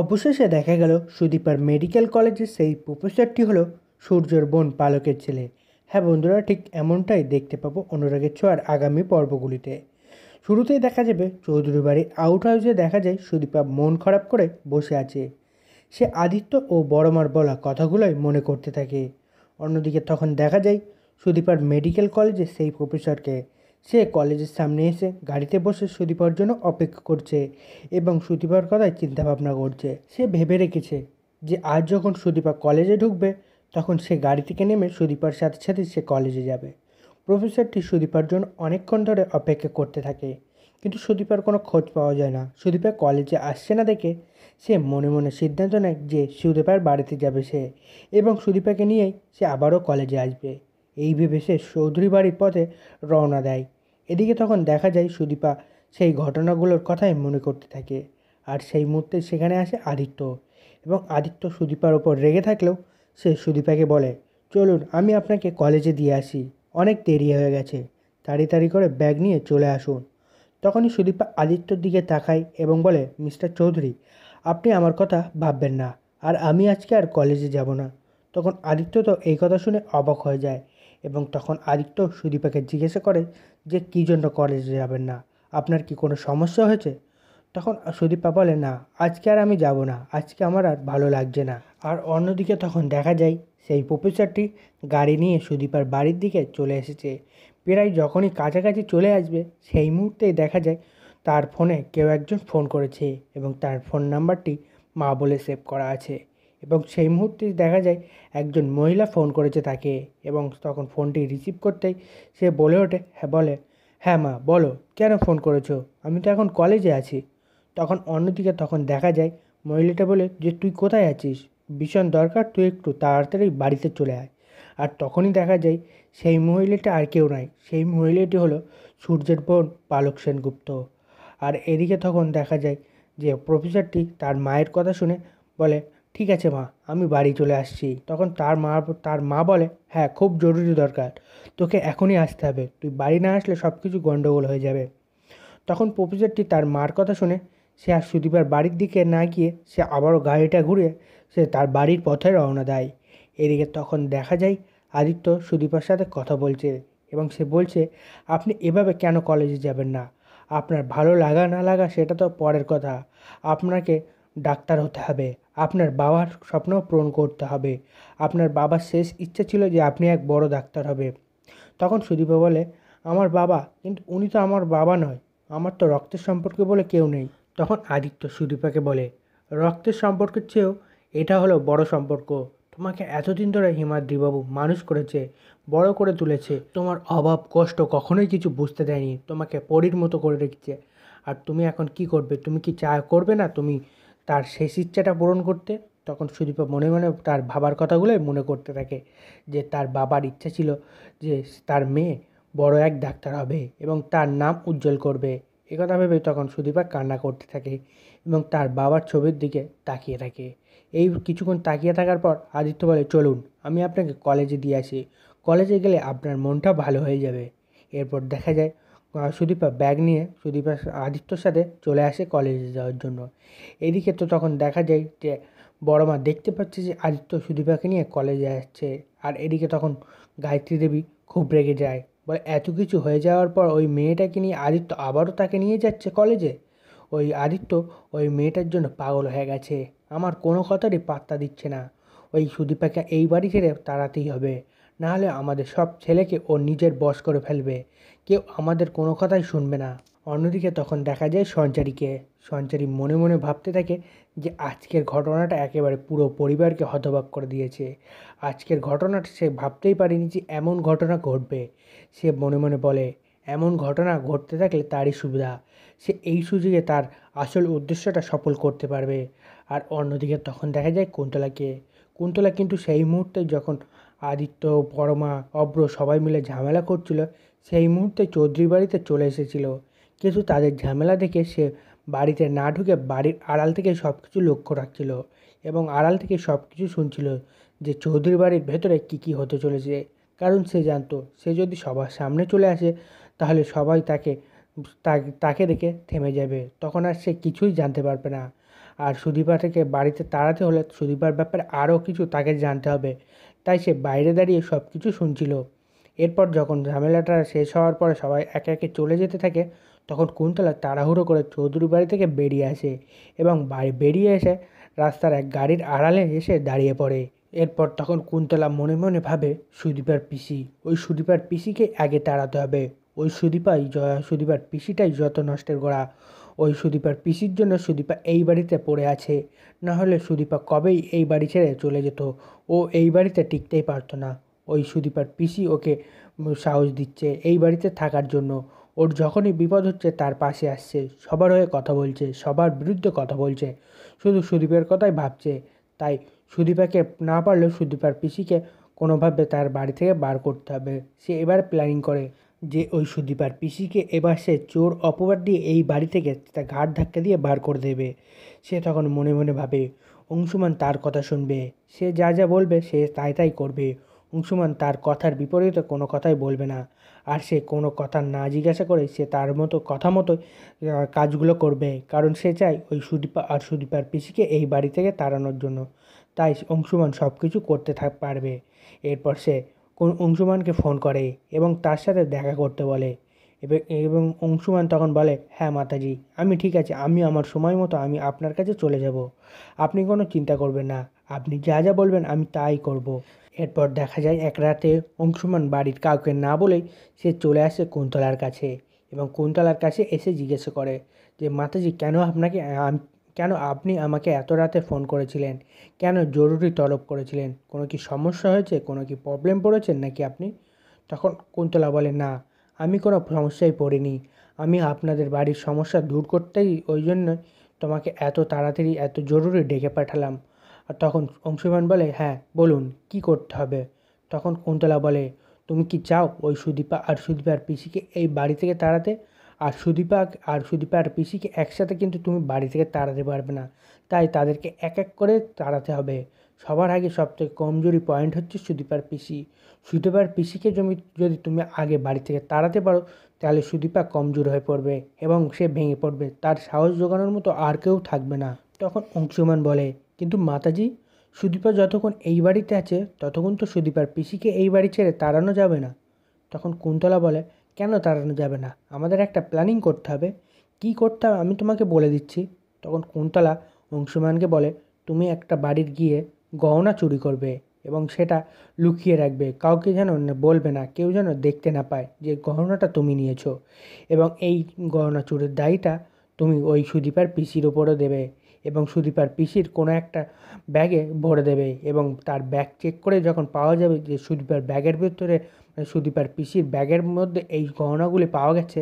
অবশেষে দেখা গেল সুদীপার মেডিকেল কলেজের সেই প্রফেসরটি হলো সূর্যর বোন পালকের ছেলে। হ্যাঁ বন্ধুরা, ঠিক এমনটাই দেখতে পাবো অনুরাগের ছোঁয়ার আগামী পর্বগুলিতে। শুরুতেই দেখা যাবে চৌধুরী বাড়ির আউট হাউসে দেখা যায় সুদীপা মন খারাপ করে বসে আছে। সে আদিত্য ও বড়মার বলা কথাগুলোই মনে করতে থাকে। অন্যদিকে তখন দেখা যায় সুদীপার মেডিকেল কলেজে সেই প্রফেসরকে। সে কলেজের সামনে এসে গাড়িতে বসে সুদীপার জন্য অপেক্ষা করছে এবং সুদীপার কথায় চিন্তাভাবনা করছে। সে ভেবে রেখেছে যে আজ যখন সুদীপা কলেজে ঢুকবে তখন সে গাড়ি থেকে নেমে সুদীপার সাথে সাথে সে কলেজে যাবে। প্রফেসরটি সুদীপার জন্য অনেকক্ষণ ধরে অপেক্ষা করতে থাকে, কিন্তু সুদীপার কোনো খোঁজ পাওয়া যায় না। সুদীপা কলেজে আসছে না দেখে সে মনে মনে সিদ্ধান্ত নেয় যে সুদীপার বাড়িতে যাবে সে, এবং সুদীপাকে নিয়েই সে আবারও কলেজে আসবে। এই ভেবে সে চৌধুরী বাড়ির পথে রওনা দেয়। এদিকে তখন দেখা যায় সুদীপা সেই ঘটনাগুলোর কথাই মনে করতে থাকে। আর সেই মুহূর্তে সেখানে আসে আদিত্য, এবং আদিত্য সুদীপার ওপর রেগে থাকলেও সে সুদীপাকে বলে, চলুন আমি আপনাকে কলেজে দিয়ে আসি, অনেক দেরি হয়ে গেছে, তাড়াতাড়ি করে ব্যাগ নিয়ে চলে আসুন। তখনই সুদীপা আদিত্যর দিকে তাকায় এবং বলে, মিস্টার চৌধুরী, আপনি আমার কথা ভাববেন না, আর আমি আজকে আর কলেজে যাব না। তখন আদিত্য তো এই কথা শুনে অবাক হয়ে যায়, এবং তখন আদিত্য সুদীপাকে জিজ্ঞাসা করে যে কী জন্য কলেজে যাবেন না, আপনার কি কোনো সমস্যা হয়েছে? তখন সুদীপা বলে, না, আজকে আর আমি যাব না, আজকে আমার আর ভালো লাগছে না। আর অন্যদিকে তখন দেখা যায় সেই প্রফেসরটি গাড়ি নিয়ে সুদীপার বাড়ির দিকে চলে এসেছে। প্রায় যখনই কাছাকাছি চলে আসবে সেই মুহূর্তেই দেখা যায় তার ফোনে কেউ একজন ফোন করেছে, এবং তার ফোন নাম্বারটি মা বলে সেভ করা আছে। এবং সেই মুহূর্তেই দেখা যায় একজন মহিলা ফোন করেছে তাকে, এবং তখন ফোনটি রিসিভ করতেই সে বলে ওঠে, হ্যাঁ মা বলো, কেন ফোন করেছো? আমি তো এখন কলেজে আছি। তখন অন্যদিকে তখন দেখা যায় মহিলাটা বলে যে, তুই কোথায় আছিস? ভীষণ দরকার, তুই একটু তাড়াতাড়ি বাড়িতে চলে আয়। আর তখনই দেখা যায় সেই মহিলাটা আর কেউ নয়, সেই মহিলাটি হলো সূর্যের বোন পালক সেনগুপ্ত। আর এদিকে তখন দেখা যায় যে প্রফেসরটি তার মায়ের কথা শুনে বলে, ঠিক আছে মা, আমি বাড়ি চলে আসছি। তখন তার মা বলে, হ্যাঁ খুব জরুরি দরকার, তোকে এখনই আসতে হবে, তুই বাড়ি না আসলে সব কিছু গণ্ডগোল হয়ে যাবে। তখন প্রফেসরটি তার মার কথা শুনে সে আর সুদীপার বাড়ির দিকে না গিয়ে সে আবারও গাড়িটা ঘুরিয়ে সে তার বাড়ির পথে রওনা দেয়। এদিকে তখন দেখা যায় আদিত্য সুদীপার সাথে কথা বলছে, এবং সে বলছে, আপনি এভাবে কেন কলেজে যাবেন না? আপনার ভালো লাগা না লাগা সেটা তো পরের কথা, আপনাকে ডাক্তার হতে হবে, আপনার বাবার স্বপ্ন পূরণ করতে হবে। আপনার বাবার শেষ ইচ্ছা ছিল যে আপনি এক বড় ডাক্তার হবে। তখন সুদীপা বলে, আমার বাবা, কিন্তু উনি তো আমার বাবা নয়, আমার তো রক্তের সম্পর্কে বলে কেউ নেই। তখন আদিত্য সুদীপাকে বলে, রক্তের সম্পর্কের চেয়েও এটা হলো বড় সম্পর্ক। তোমাকে এতদিন ধরে হিমাদ্রিবাবু মানুষ করেছে, বড় করে তুলেছে, তোমার অভাব কষ্ট কখনোই কিছু বুঝতে দেয়নি, তোমাকে পরীর মতো করে রেখেছে। আর তুমি এখন কি করবে? তুমি কি করবে না তুমি তার শেষ ইচ্ছাটা পূরণ করতে? তখন সুদীপা মনে মনে তার বাবার কথাগুলোই মনে করতে থাকে, যে তার বাবার ইচ্ছা ছিল যে তার মেয়ে বড় এক ডাক্তার হবে এবং তার নাম উজ্জ্বল করবে। একথা ভেবে তখন সুদীপা কান্না করতে থাকে এবং তার বাবার ছবির দিকে তাকিয়ে থাকে। এই কিছুক্ষণ তাকিয়ে থাকার পর আদিত্য বলে, চলুন আমি আপনাকে কলেজে দিয়ে আসি, কলেজে গেলে আপনার মনটা ভালো হয়ে যাবে। এরপর দেখা যায় সুদীপা ব্যাগ নিয়ে সুদীপা আদিত্যর সাথে চলে আসে কলেজে যাওয়ার জন্য। এদিকে তো তখন দেখা যায় যে বড় মা দেখতে পাচ্ছে যে আদিত্য সুদীপাকে নিয়ে কলেজে আসছে। আর এদিকে তখন গায়ত্রী দেবী খুব রেগে যায়, বলে এত কিছু হয়ে যাওয়ার পর ওই মেয়েটাকে নিয়ে আদিত্য আবারও তাকে নিয়ে যাচ্ছে কলেজে। ওই আদিত্য ওই মেয়েটার জন্য পাগল হয়ে গেছে, আমার কোনো কথারই পাত্তা দিচ্ছে না। ওই সুদীপাকে এই বাড়ি ছেড়ে তাড়াতেই হবে, নাহলে আমাদের সব ছেলেকে ও নিজের বশ করে ফেলবে, কেউ আমাদের কোনো কথাই শুনবে না। অন্যদিকে তখন দেখা যায় সঞ্চারীকে। সঞ্চারী মনে মনে ভাবতে থাকে যে আজকের ঘটনাটা একেবারে পুরো পরিবারকে হতবাক করে দিয়েছে। আজকের ঘটনাটা সে ভাবতেই পারেনি যে এমন ঘটনা ঘটবে। সে মনে মনে বলে, এমন ঘটনা ঘটতে থাকলে তারই সুবিধা, সে এই সুযোগে তার আসল উদ্দেশ্যটা সফল করতে পারবে। আর অন্যদিকে তখন দেখা যায় কুন্তলাকে। কুন্তলা কিন্তু সেই মুহূর্তে যখন আদিত্য, পরমা, অব্র সবাই মিলে ঝামেলা করছিল, সেই মুহূর্তে চৌধুরী বাড়িতে চলে এসেছিল। কিন্তু তাদের ঝামেলা দেখে সে বাড়িতে না ঢুকে বাড়ির আড়াল থেকে সব কিছু লক্ষ্য রাখছিল, এবং আড়াল থেকে সব কিছু শুনছিল যে চৌধুরী বাড়ির ভেতরে কী হতে চলেছে। কারণ সে জানতো সে যদি সবার সামনে চলে আসে তাহলে সবাই তাকে তাকে দেখে থেমে যাবে, তখন আর সে কিছুই জানতে পারবে না। আর সুদীপা থেকে বাড়িতে তাড়াতে হলে সুদীপার ব্যাপারে আরও কিছু তাকে জানতে হবে, তাই সে বাইরে দাঁড়িয়ে সব কিছু শুনছিল। এরপর যখন ঝামেলাটা শেষ হওয়ার পরে সবাই একে একে চলে যেতে থাকে, তখন কুন্তলা তাড়াহুড়ো করে চৌধুরী বাড়ি থেকে বেরিয়ে আসে এবং বাড়ি বেরিয়ে এসে রাস্তার এক গাড়ির আড়ালে এসে দাঁড়িয়ে পড়ে। এরপর তখন কুন্তলা মনে মনে ভাবে, সুদীপার পিসি, ওই সুদীপার পিসিকে আগে তাড়াতে হবে। ওই সুদীপার পিসিটাই যত নষ্টের গোড়া। ওই সুদীপার পিসির জন্য সুদীপা এই বাড়িতে পড়ে আছে, না হলে সুদীপা কবেই এই বাড়ি ছেড়ে চলে যেত। ও এই বাড়িতে টিকতেই পারতো না। ওই সুদীপার পিসি ওকে সাহস দিচ্ছে এই বাড়িতে থাকার জন্য। ওর যখনই বিপদ হচ্ছে তার পাশে আসছে, সবার হয়ে কথা বলছে, সবার বিরুদ্ধে কথা বলছে, শুধু সুদীপের কথাই ভাবছে। তাই সুদীপাকে না পারলেও সুদীপার পিসিকে কোনোভাবে তার বাড়ি থেকে বার করতে হবে। সে এবার প্ল্যানিং করে যে ওই সুদীপার পিসিকে এবার সে চোর অপবাদ দিয়ে এই বাড়ি থেকে তার ঘাড় ধাক্কা দিয়ে বার করে দেবে। সে তখন মনে মনে ভাবে অংশুমান তার কথা শুনবে, সে যা যা বলবে সে তাই তাই করবে। অংশুমান তার কথার বিপরীতে কোনো কথাই বলবে না। আর সে কোনো কথা না জিজ্ঞাসা করে সে তার মতো কথা মতো কাজগুলো করবে, কারণ সে চায় ওই সুদীপা আর সুদীপার পিসিকে এই বাড়ি থেকে তাড়ানোর জন্য। তাই অংশুমান সব কিছু করতে পারবে। এরপর সে অংশুমানকে ফোন করে এবং তার সাথে দেখা করতে বলে। এবং অংশুমান তখন বলে, হ্যাঁ মাতাজি, আমি ঠিক আছে, আমি আমার সময় মতো আমি আপনার কাছে চলে যাব। আপনি কোনো চিন্তা করবেন না, আপনি যা যা বলবেন আমি তাই করব। এরপর দেখা যায় এক রাতে অংশুমান বাড়ির কাউকে না বলেই সে চলে আসে কুন্তলার কাছে এবং কুন্তলার কাছে এসে জিজ্ঞাসা করে যে মাতাজি, কেন আপনি আমাকে এত রাতে ফোন করেছিলেন? কেন জরুরি তলব করেছিলেন? কোনো কি সমস্যা হয়েছে? কোনো কি প্রবলেম পড়েছেন নাকি আপনি? তখন কুন্তলা বলে, না, আমি কোনো সমস্যায় পড়িনি। আমি আপনাদের বাড়ির সমস্যা দূর করতেই ওই জন্য তোমাকে এত তাড়াতাড়ি এত জরুরি ডেকে পাঠালাম। আর তখন অংশুমান বলে, হ্যাঁ বলুন, কি করতে হবে? তখন কুন্তলা বলে, তুমি কি চাও ওই সুদীপা আর সুদীপার পিসিকে এই বাড়ি থেকে তাড়াতে? আর সুদীপা আর পিসিকে একসাথে কিন্তু তুমি বাড়ি থেকে তাড়াতে পারবে না, তাই তাদেরকে এক এক করে তাড়াতে হবে। সবার আগে সবথেকে কমজোরি পয়েন্ট হচ্ছে সুদীপার পিসি। সুদীপার পিসিকে যদি তুমি আগে বাড়ি থেকে তাড়াতে পারো, তাহলে সুদীপা কমজোর হয়ে পড়বে এবং সে ভেঙে পড়বে, তার সাহস জোগানোর মতো আর কেউ থাকবে না। তখন অংশুমান বলে, কিন্তু মাতাজি, সুদীপা যতক্ষণ এই বাড়িতে আছে ততক্ষণ তো সুদীপার পিসিকে এই বাড়ি ছেড়ে তাড়ানো যাবে না। তখন কুন্তলা বলে, কেন তাড়ানো যাবে না? আমাদের একটা প্ল্যানিং করতে হবে। কী করতে হবে আমি তোমাকে বলে দিচ্ছি। তখন কুন্তলা অংশুমানকে বলে, তুমি একটা বাড়ির গিয়ে গহনা চুরি করবে এবং সেটা লুকিয়ে রাখবে, কাউকে যেন বলবে না, কেউ যেন দেখতে না পায় যে গহনাটা তুমি নিয়েছো। এবং এই গহনা চুরির দায়টা তুমি ওই সুদীপার পিসির ওপরও দেবে এবং সুদীপার পিসির কোনো একটা ব্যাগে ভরে দেবে এবং তার ব্যাগ চেক করে যখন পাওয়া যাবে যে সুদীপার ব্যাগের ভিতরে সুদীপার পিসির ব্যাগের মধ্যে এই গহনাগুলি পাওয়া গেছে,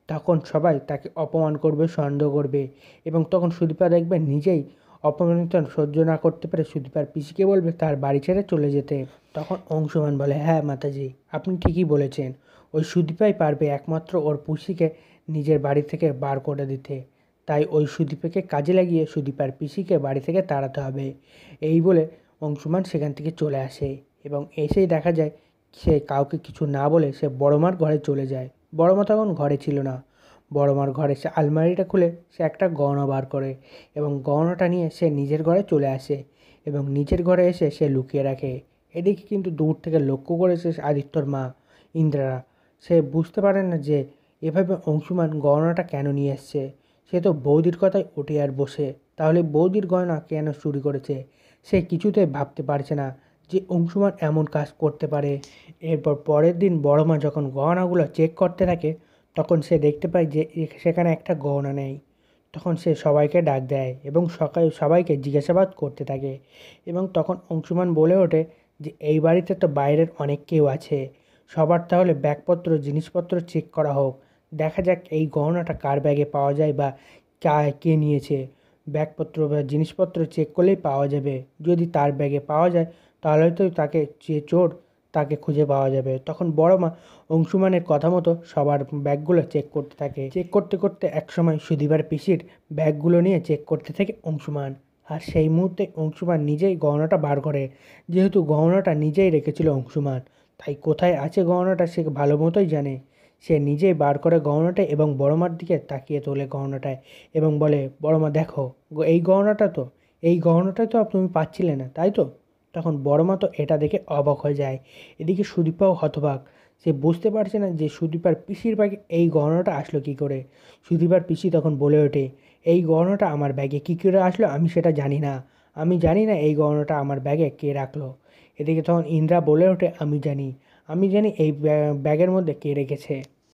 তখন সবাই তাকে অপমান করবে, সন্দেহ করবে এবং তখন সুদীপা দেখবে নিজেই অপমানিত সহ্য না করতে পারে সুদীপার পিসিকে বলবে তার বাড়ি ছেড়ে চলে যেতে। তখন অংশুমান বলে, হ্যাঁ মাতাজি, আপনি ঠিকই বলেছেন। ওই সুদীপাই পারবে একমাত্র ওর পিসিকে নিজের বাড়ি থেকে বার করে দিতে। তাই ওই সুদীপাকে কাজে লাগিয়ে সুদীপার পিসিকে বাড়ি থেকে তাড়াতে হবে। এই বলে অংশুমান সেখান থেকে চলে আসে এবং এসেই দেখা যায় সে কাউকে কিছু না বলে সে বড়মার ঘরে চলে যায়। বড়মা তখন ঘরে ছিল না। বড়মার ঘরে সে আলমারিটা খুলে সে একটা গয়না বার করে এবং গয়নাটা নিয়ে সে নিজের ঘরে চলে আসে এবং নিজের ঘরে এসে সে লুকিয়ে রাখে। এদিকে কিন্তু দূর থেকে লক্ষ্য করেছে আদিত্যর মা ইন্দ্রারা। সে বুঝতে পারে না যে এভাবে অংশুমান গয়নাটা কেন নিয়ে এসছে। সে তো বৌদির কথায় ওঠে আর বসে, তাহলে বৌদির গয়না কেন চুরি করেছে? সে কিছুতেই ভাবতে পারছে না যে অংশুমান এমন কাজ করতে পারে। এরপর পরের দিন বড়মা যখন গহনাগুলো চেক করতে থাকে, তখন সে দেখতে পায় যে সেখানে একটা গহনা নেই। তখন সে সবাইকে ডাক দেয় এবং সবাইকে জিজ্ঞাসাবাদ করতে থাকে এবং তখন অংশুমান বলে ওঠে যে এই বাড়িতে তো বাইরের অনেক কেউ আছে, সবার তাহলে ব্যাগপত্র জিনিসপত্র চেক করা হোক, দেখা যাক এই গহনাটা কার ব্যাগে পাওয়া যায় বা কে নিয়েছে। ব্যাগপত্র বা জিনিসপত্র চেক করলেই পাওয়া যাবে। যদি তার ব্যাগে পাওয়া যায় তাহলে তো তাকে, যে চোর, তাকে খুঁজে পাওয়া যাবে। তখন বড় মা অংশুমানের কথা মতো সবার ব্যাগগুলো চেক করতে থাকে। চেক করতে করতে একসময় সুদীপার পিসির ব্যাগগুলো নিয়ে চেক করতে থাকে অংশুমান। আর সেই মুহূর্তে অংশুমান নিজেই গহনাটা বার করে। যেহেতু গহনাটা নিজেই রেখেছিল অংশুমান, তাই কোথায় আছে গহনাটা সে ভালো মতোই জানে। সে নিজেই বার করে গহনাটা এবং বড়মার দিকে তাকিয়ে তোলে গহনাটায় এবং বলে, বড়মা দেখো, এই গহনাটা তো, এই গহনাটা তো তুমি পাচ্ছিলে না তাই তো? তখন বড়মা তো এটা দেখে অবাক হয়ে যায়। এদিকে সুদীপাও হতবাক। সে বুঝতে পারছে না যে সুদীপার পিসির ব্যাগে এই গহনাটা আসলো কী করে। সুদীপার পিসি তখন বলে ওঠে, এই গহনাটা আমার ব্যাগে কী করে আসলো আমি সেটা জানি না। আমি জানি না এই গহনাটা আমার ব্যাগে কে রাখলো। এদিকে তখন ইন্দ্রা বলে ওঠে, আমি জানি এই ব্যাগের মধ্যে কে রেখেছে।